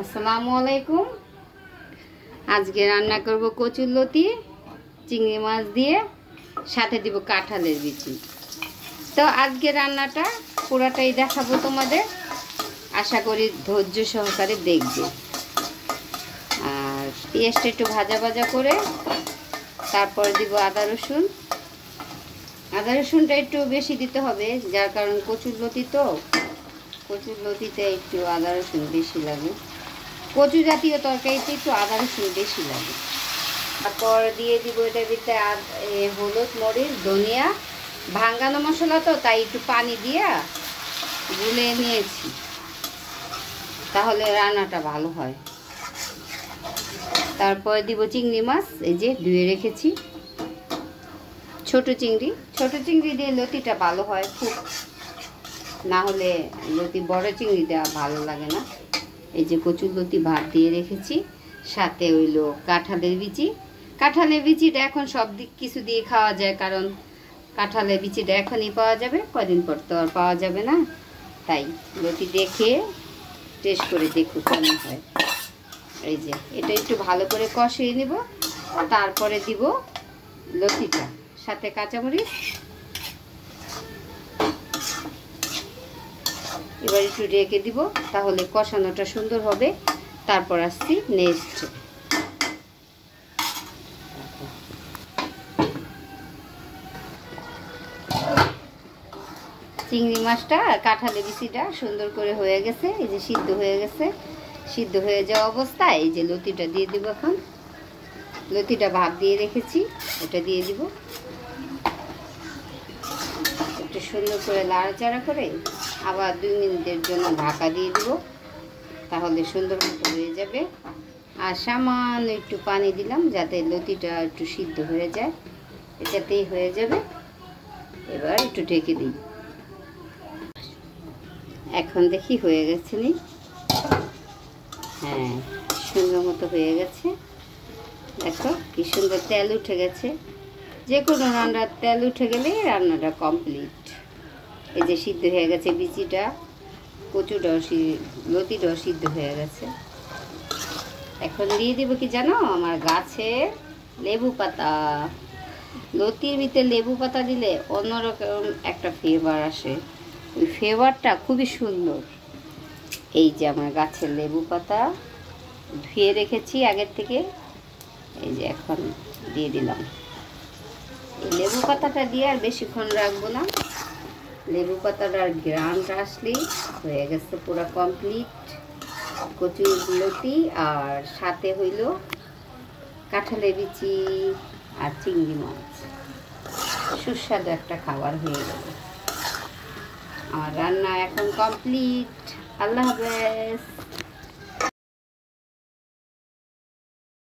আসসালামু আলাইকুম। আজকে রান্না করব কচুরলতি চিংড়ি মাছ দিয়ে, সাথে দিব কাঁঠালের বিচি। তো আজকে রান্নাটা পুরাটাই দেখাবো তোমাদের, আশা করি ধৈর্য সহকারে দেখবে। আর পেঁয়াজটা একটু ভাজা ভাজা করে তারপর দিব আদা রসুন। আদা রসুনটা একটু বেশি দিতে হবে, যার কারণ কচুরলতি তো, কচুরলতিতে একটু আদা রসুন বেশি লাগে। কচু জাতীয় তরকারিতে একটু আদা রসুন বেশি লাগে। তারপর দিয়ে দিব এটার ভিতরে হলুদ, মরিচ, ধনিয়া, ভাঙ্গানো মশলা তো, তাই একটু পানি দিয়ে গুলে নিয়েছি, তাহলে রান্নাটা ভালো হয়। তারপর দিব চিংড়ি মাছ, এই যে ধুয়ে রেখেছি, ছোট চিংড়ি দিয়ে লতিটা ভালো হয় খুব, না হলে লতি বড় চিংড়ি দেওয়া ভালো লাগে না। এই যে কচুরলতি ভাত দিয়ে রেখেছি, সাথে হইলো কাঁঠালের বিচি। কাঁঠালের বিচিটা এখন সব দিক কিছু দিয়ে খাওয়া যায়, কারণ কাঁঠালের বিচিটা এখনই পাওয়া যাবে, কদিন পর তো আর পাওয়া যাবে না। তাই লতি দেখে টেস্ট করে দেখো কেমন হয়। এই যে এটা একটু ভালো করে কষিয়ে নিব, তারপরে দিব লতিটা, সাথে কাঁচামরিচ। এবার একটু রেখে দিব, তাহলে কষানোটা সুন্দর হবে। তারপর আসছি নেক্সট। চিংড়ি মাছটা কাঁঠালের বিচিটা সুন্দর করে হয়ে গেছে, এই যে সিদ্ধ হয়ে গেছে। সিদ্ধ হয়ে যাওয়া অবস্থায় এই যে লতিটা দিয়ে দিব। এখন লতিটা ভাপ দিয়ে রেখেছি, এটা দিয়ে দিব। একটু সুন্দর করে নাড়াচাড়া করে আবার 2 মিনিটের জন্য ঢাকা দিয়ে দিব, তাহলে সুন্দর মতো হয়ে যাবে। আর সামান্য একটু পানি দিলাম, যাতে লতিটা একটু সিদ্ধ হয়ে যায়, এটাতেই হয়ে যাবে। এবার একটু ঢেকে দিই। এখন দেখি হয়ে গেছে নি? হ্যাঁ, সুন্দর মতো হয়ে গেছে। দেখো কি সুন্দর তেল উঠে গেছে। যে কোনো রান্নার তেল উঠে গেলেই রান্নাটা কমপ্লিট। এই যে সিদ্ধ হয়ে গেছে বিচিটা, কচুটাও লতিটাও সিদ্ধ হয়ে গেছে। এখন দিয়ে দেবো কি জানো, আমার গাছের লেবু পাতা। লতির ভিতরে লেবু পাতা দিলে অন্যরকম একটা ফ্লেভার আসে, ওই ফ্লেভারটা খুবই সুন্দর। এই যে আমার গাছের লেবু পাতা ধুয়ে রেখেছি আগের থেকে, এই যে এখন দিয়ে দিলাম। এই লেবু পাতাটা দিয়ে আর বেশিক্ষণ রাখবো না, লেবু পাতাটার ঘ্রাণটা আসলেই হয়ে গেছে পুরো কমপ্লিট কচুরলতি। আর সাথে হইল কাঁঠালের বিচি আর চিংড়ি মাছ, সুস্বাদু একটা খাবার হয়ে গেল। আমার রান্না এখন কমপ্লিট। আল্লাহ হাফেজ।